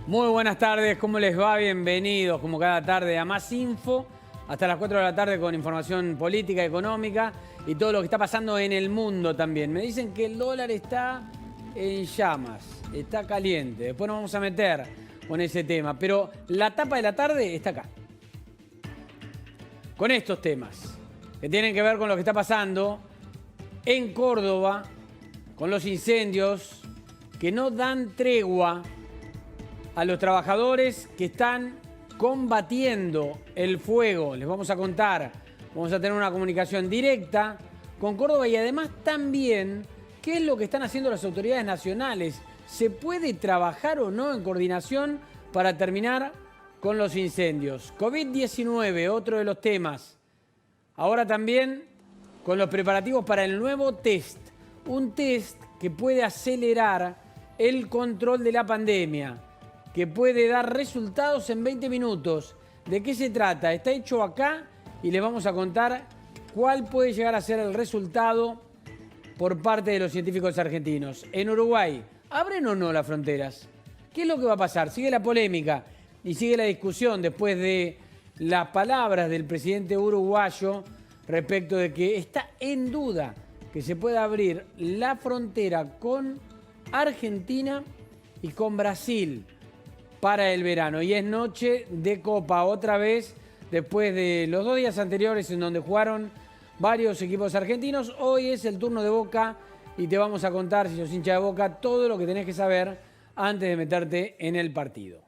Muy buenas tardes, ¿cómo les va? Bienvenidos, como cada tarde, a Más Info, hasta las 4 de la tarde con información política, económica y todo lo que está pasando en el mundo también. Me dicen que el dólar está en llamas, está caliente. Después nos vamos a meter con ese tema, pero la tapa de la tarde está acá. Con estos temas que tienen que ver con lo que está pasando en Córdoba, con los incendios que no dan tregua a los trabajadores que están combatiendo el fuego. Les vamos a contar, vamos a tener una comunicación directa con Córdoba y además también qué es lo que están haciendo las autoridades nacionales. ¿Se puede trabajar o no en coordinación para terminar con los incendios? COVID-19, otro de los temas. Ahora también con los preparativos para el nuevo test. Un test que puede acelerar el control de la pandemia, que puede dar resultados en 20 minutos. ¿De qué se trata? Está hecho acá y les vamos a contar cuál puede llegar a ser el resultado por parte de los científicos argentinos. En Uruguay, ¿abren o no las fronteras? ¿Qué es lo que va a pasar? Sigue la polémica y sigue la discusión después de las palabras del presidente uruguayo respecto de que está en duda que se pueda abrir la frontera con Argentina y con Brasil para el verano. Y es noche de Copa otra vez, después de los 2 días anteriores en donde jugaron varios equipos argentinos. Hoy es el turno de Boca y te vamos a contar, si sos hincha de Boca, todo lo que tenés que saber antes de meterte en el partido.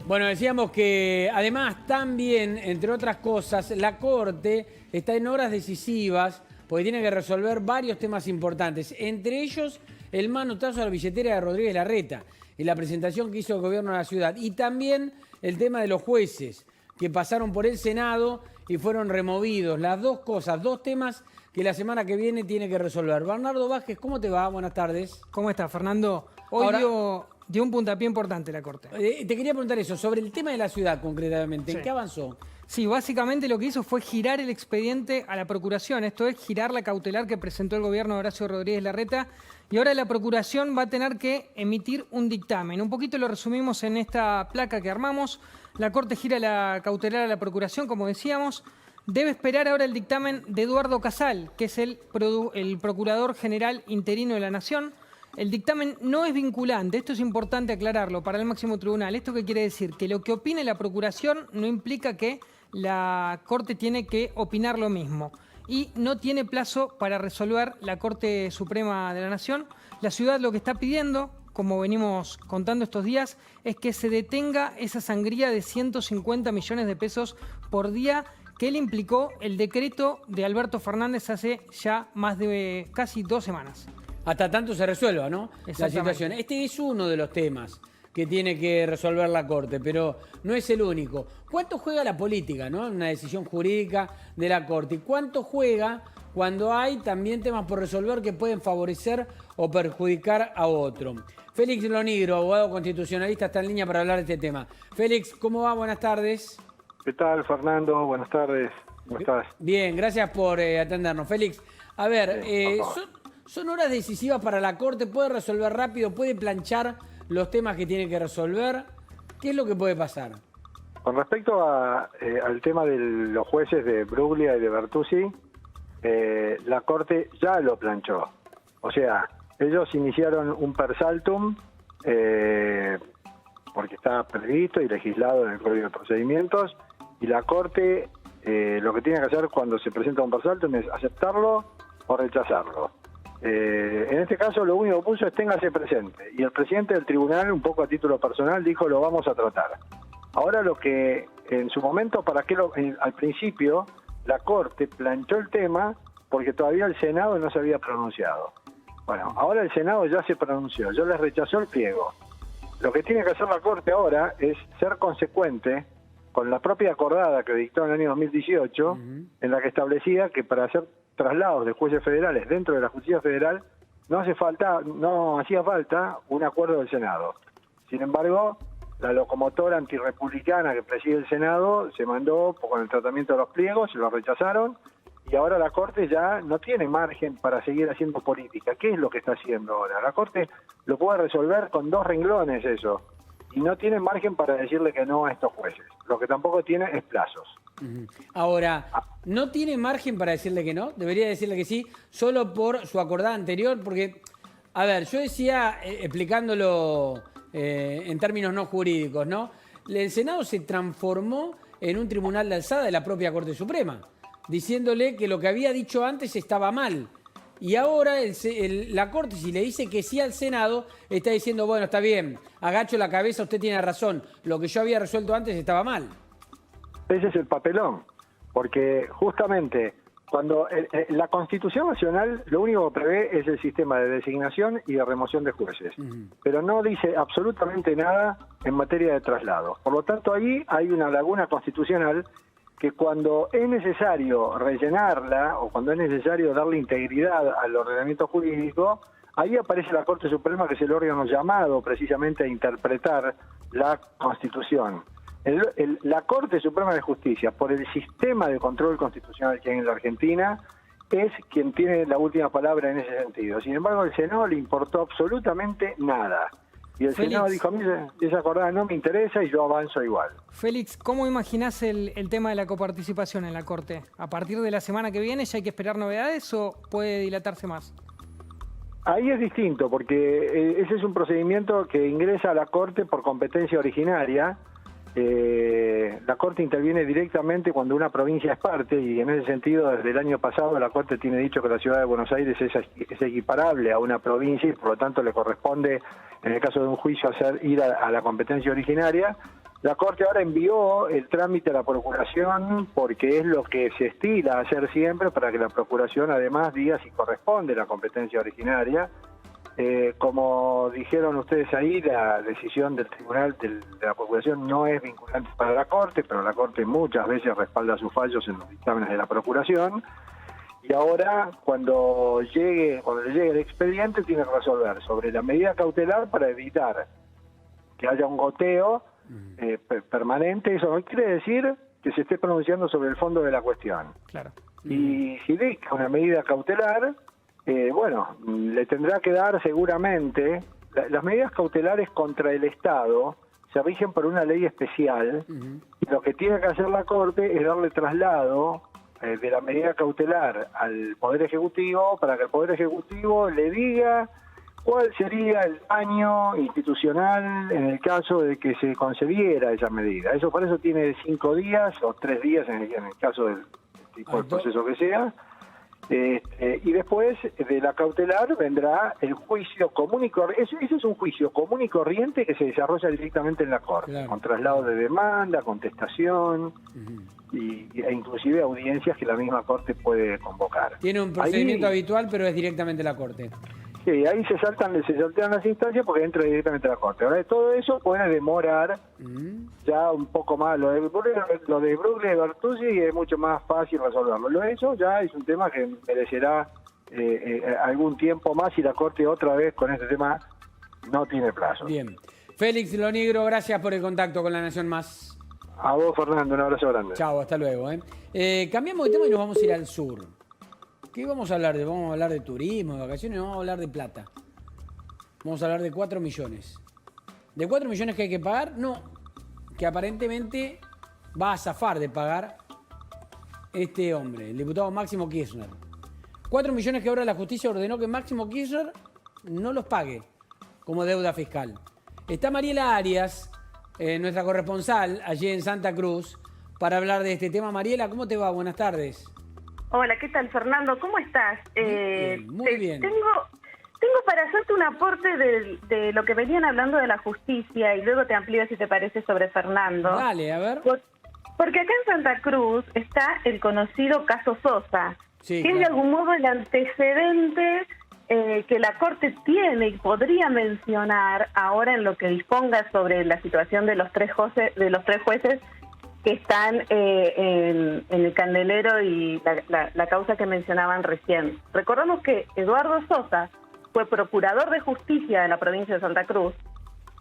Bueno, decíamos que además también, entre otras cosas, la Corte está en horas decisivas porque tiene que resolver varios temas importantes. Entre ellos, el manotazo a la billetera de Rodríguez Larreta y la presentación que hizo el gobierno de la ciudad. Y también el tema de los jueces que pasaron por el Senado y fueron removidos. Las dos cosas, dos temas que la semana que viene tiene que resolver. Bernardo Vázquez, ¿cómo te va? Buenas tardes. ¿Cómo estás, Fernando? Hoy dio un puntapié importante la Corte. Te quería preguntar eso, sobre el tema de la ciudad concretamente, ¿en Sí. qué avanzó? Sí, básicamente lo que hizo fue girar el expediente a la Procuración. Esto es girar la cautelar que presentó el gobierno de Horacio Rodríguez Larreta. Y ahora la Procuración va a tener que emitir un dictamen. Un poquito lo resumimos en esta placa que armamos. La Corte gira la cautelar a la Procuración, como decíamos. Debe esperar ahora el dictamen de Eduardo Casal, que es el Procurador General Interino de la Nación. El dictamen no es vinculante, esto es importante aclararlo para el máximo tribunal. ¿Esto qué quiere decir? Que lo que opine la Procuración no implica que la Corte tiene que opinar lo mismo. Y no tiene plazo para resolver la Corte Suprema de la Nación. La ciudad lo que está pidiendo, como venimos contando estos días, es que se detenga esa sangría de 150 millones de pesos por día que le implicó el decreto de Alberto Fernández hace ya más de casi 2 semanas. Hasta tanto se resuelva, ¿no? La situación. Este es uno de los temas que tiene que resolver la Corte, pero no es el único. ¿Cuánto juega la política, no? Una decisión jurídica de la Corte. ¿Y cuánto juega cuando hay también temas por resolver que pueden favorecer o perjudicar a otro? Félix Lonigro, abogado constitucionalista, está en línea para hablar de este tema. Félix, ¿cómo va? Buenas tardes. ¿Qué tal, Fernando? Buenas tardes. ¿Cómo estás? Bien, gracias por atendernos. Félix, a ver, son horas decisivas para la Corte, puede resolver rápido, puede planchar los temas que tiene que resolver. ¿Qué es lo que puede pasar? Con respecto al tema de los jueces de Bruglia y de Bertuzzi, la Corte ya lo planchó. O sea, ellos iniciaron un per saltum porque está previsto y legislado en el Código de Procedimientos, y la Corte lo que tiene que hacer cuando se presenta un per saltum es aceptarlo o rechazarlo. En este caso lo único que puso es téngase presente, y el presidente del tribunal, un poco a título personal, dijo lo vamos a tratar. Ahora lo que en su momento, al principio la Corte planchó el tema porque todavía el Senado no se había pronunciado. Bueno, ahora el Senado ya se pronunció, ya les rechazó el pliego. Lo que tiene que hacer la Corte ahora es ser consecuente con la propia acordada que dictó en el año 2018, en la que establecía que para hacer traslados de jueces federales dentro de la justicia federal no hacía falta un acuerdo del Senado. Sin embargo, la locomotora antirrepublicana que preside el Senado se mandó con el tratamiento de los pliegos, se lo rechazaron, y ahora la Corte ya no tiene margen para seguir haciendo política. ¿Qué es lo que está haciendo ahora? La Corte lo puede resolver con 2 renglones eso, y no tiene margen para decirle que no a estos jueces. Lo que tampoco tiene es plazos. Ahora, ¿no tiene margen para decirle que no? Debería decirle que sí, solo por su acordada anterior, porque, a ver, yo decía, explicándolo en términos no jurídicos, ¿no? El Senado se transformó en un tribunal de alzada de la propia Corte Suprema, diciéndole que lo que había dicho antes estaba mal. Y ahora la Corte, si le dice que sí al Senado, está diciendo, bueno, está bien, agacho la cabeza, usted tiene razón, lo que yo había resuelto antes estaba mal. Ese es el papelón, porque justamente cuando la Constitución Nacional lo único que prevé es el sistema de designación y de remoción de jueces, pero no dice absolutamente nada en materia de traslado. Por lo tanto, ahí hay una laguna constitucional que cuando es necesario rellenarla o cuando es necesario darle integridad al ordenamiento jurídico, ahí aparece la Corte Suprema, que es el órgano llamado precisamente a interpretar la Constitución. La Corte Suprema de Justicia, por el sistema de control constitucional que hay en la Argentina, es quien tiene la última palabra en ese sentido. Sin embargo, al Senado le importó absolutamente nada. Y el Senado dijo, a mí esa acordada no me interesa y yo avanzo igual. Félix, ¿cómo imaginás el tema de la coparticipación en la Corte? ¿A partir de la semana que viene ya hay que esperar novedades o puede dilatarse más? Ahí es distinto, porque ese es un procedimiento que ingresa a la Corte por competencia originaria. La Corte interviene directamente cuando una provincia es parte, y en ese sentido desde el año pasado la Corte tiene dicho que la Ciudad de Buenos Aires es equiparable a una provincia y por lo tanto le corresponde, en el caso de un juicio, ir a la competencia originaria. La Corte ahora envió el trámite a la Procuración porque es lo que se estila a hacer siempre, para que la Procuración además diga si corresponde la competencia originaria. Como dijeron ustedes ahí, la decisión del Tribunal de la Procuración no es vinculante para la Corte, pero la Corte muchas veces respalda sus fallos en los dictámenes de la Procuración. Y ahora, cuando le llegue el expediente, tiene que resolver sobre la medida cautelar para evitar que haya un goteo permanente. Eso no quiere decir que se esté pronunciando sobre el fondo de la cuestión. Claro. Y si dicta una medida cautelar, bueno, le tendrá que dar seguramente. Las medidas cautelares contra el Estado se rigen por una ley especial, y lo que tiene que hacer la Corte es darle traslado de la medida cautelar al Poder Ejecutivo, para que el Poder Ejecutivo le diga cuál sería el daño institucional en el caso de que se concediera esa medida. Por eso tiene 5 días o 3 días en el caso del tipo de proceso que sea. Y después de la cautelar vendrá el juicio común y corriente. Ese es un juicio común y corriente que se desarrolla directamente en la Corte, claro, con traslado de demanda, contestación e inclusive audiencias que la misma Corte puede convocar. Tiene un procedimiento habitual, pero es directamente la Corte. Sí, ahí se saltean las instancias porque entra directamente a la Corte. Ahora, todo eso puede demorar ya un poco más. Lo de Bruglia y Bertuzzi es mucho más fácil resolverlo. Lo de eso ya es un tema que merecerá algún tiempo más, y la Corte otra vez con este tema no tiene plazo. Bien. Félix Lonigro, gracias por el contacto con La Nación Más. A vos, Fernando, un abrazo grande. Chao, hasta luego. Cambiamos de tema y nos vamos a ir al sur. ¿Qué vamos a hablar de? Vamos a hablar de turismo, de vacaciones, vamos a hablar de plata. Vamos a hablar de 4 millones. ¿De 4 millones que hay que pagar? No, que aparentemente va a zafar de pagar este hombre, el diputado Máximo Kirchner. 4 millones que ahora la justicia ordenó que Máximo Kirchner no los pague como deuda fiscal. Está Mariela Arias, nuestra corresponsal allí en Santa Cruz, para hablar de este tema. Mariela, ¿cómo te va? Buenas tardes. Hola, ¿qué tal, Fernando? ¿Cómo estás? Muy bien. Tengo para hacerte un aporte de lo que venían hablando de la justicia, y luego te amplío, si te parece, sobre Fernando. Dale, a ver. Porque acá en Santa Cruz está el conocido caso Sosa, sí, que es de algún modo el antecedente que la Corte tiene y podría mencionar ahora en lo que disponga sobre la situación de los tres jueces que están en el candelero y la causa que mencionaban recién. Recordamos que Eduardo Sosa fue procurador de justicia de la provincia de Santa Cruz,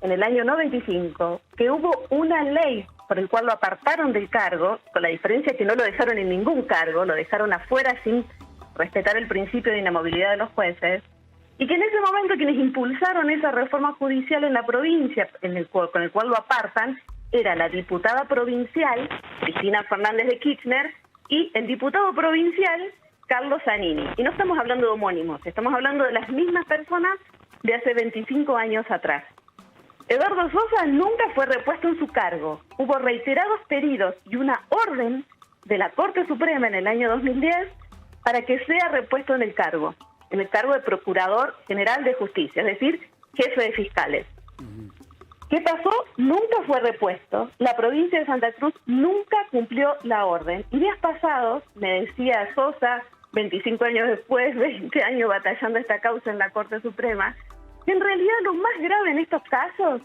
en el año 95, que hubo una ley por el cual lo apartaron del cargo, con la diferencia que no lo dejaron en ningún cargo, lo dejaron afuera sin respetar el principio de inamovilidad de los jueces, y que en ese momento quienes impulsaron esa reforma judicial en la provincia, con el cual lo apartan, era la diputada provincial, Cristina Fernández de Kirchner, y el diputado provincial, Carlos Zanini. Y no estamos hablando de homónimos, estamos hablando de las mismas personas de hace 25 años atrás. Eduardo Sosa nunca fue repuesto en su cargo. Hubo reiterados pedidos y una orden de la Corte Suprema en el año 2010 para que sea repuesto en el cargo de Procurador General de Justicia, es decir, jefe de fiscales. ¿Qué pasó? Nunca fue repuesto. La provincia de Santa Cruz nunca cumplió la orden. Y días pasados, me decía Sosa, 25 años después, 20 años batallando esta causa en la Corte Suprema, que en realidad lo más grave en estos casos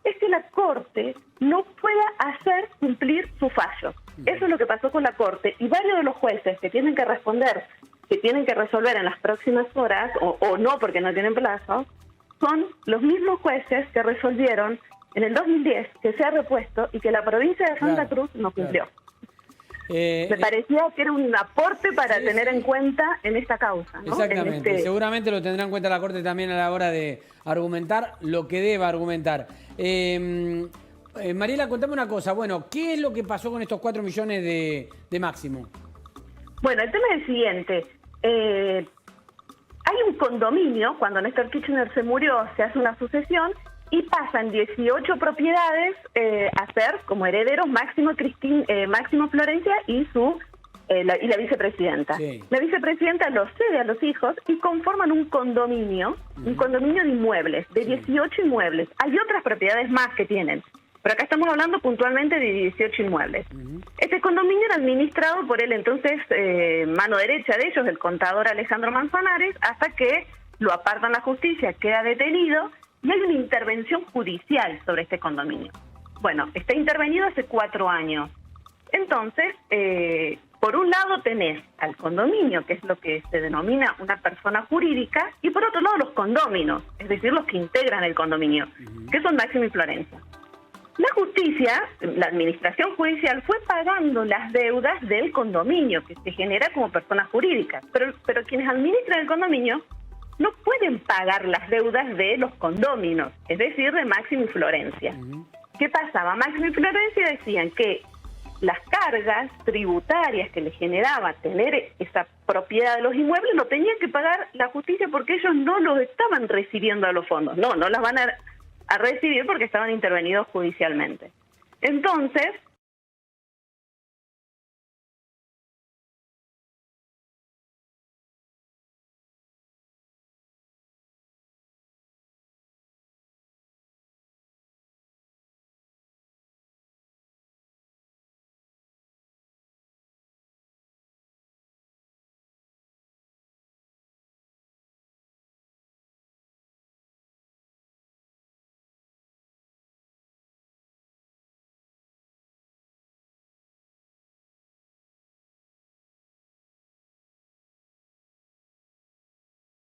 es que la Corte no pueda hacer cumplir su fallo. Eso es lo que pasó con la Corte. Y varios de los jueces que tienen que responder, que tienen que resolver en las próximas horas, o no porque no tienen plazo, son los mismos jueces que resolvieron en el 2010 que se ha repuesto y que la provincia de Santa Cruz no cumplió. Me parecía que era un aporte para tener en cuenta en esta causa, ¿no? Exactamente. Seguramente lo tendrá en cuenta la Corte también a la hora de argumentar lo que deba argumentar. Mariela, contame una cosa. Bueno, ¿qué es lo que pasó con estos 4 millones de máximo? Bueno, el tema es el siguiente. Hay un condominio, cuando Néstor Kirchner se murió, se hace una sucesión y pasan 18 propiedades a ser como herederos Máximo Florencia y la vicepresidenta. Sí. La vicepresidenta los cede a los hijos y conforman un condominio de inmuebles, de 18 inmuebles. Hay otras propiedades más que tienen, pero acá estamos hablando puntualmente de 18 inmuebles. Este condominio era administrado por él, entonces, mano derecha de ellos, el contador Alejandro Manzanares, hasta que lo apartan la justicia, queda detenido y hay una intervención judicial sobre este condominio. Bueno, está intervenido hace 4 años. Entonces, por un lado tenés al condominio, que es lo que se denomina una persona jurídica, y por otro lado los condóminos, es decir, los que integran el condominio, que son Máximo y Florencia. La justicia, la administración judicial, fue pagando las deudas del condominio, que se genera como persona jurídica. Pero quienes administran el condominio no pueden pagar las deudas de los condóminos, es decir, de Máximo y Florencia. ¿Qué pasaba? Máximo y Florencia decían que las cargas tributarias que les generaba tener esa propiedad de los inmuebles lo tenía que pagar la justicia porque ellos no los estaban recibiendo a los fondos. No las van a recibir porque estaban intervenidos judicialmente. Entonces,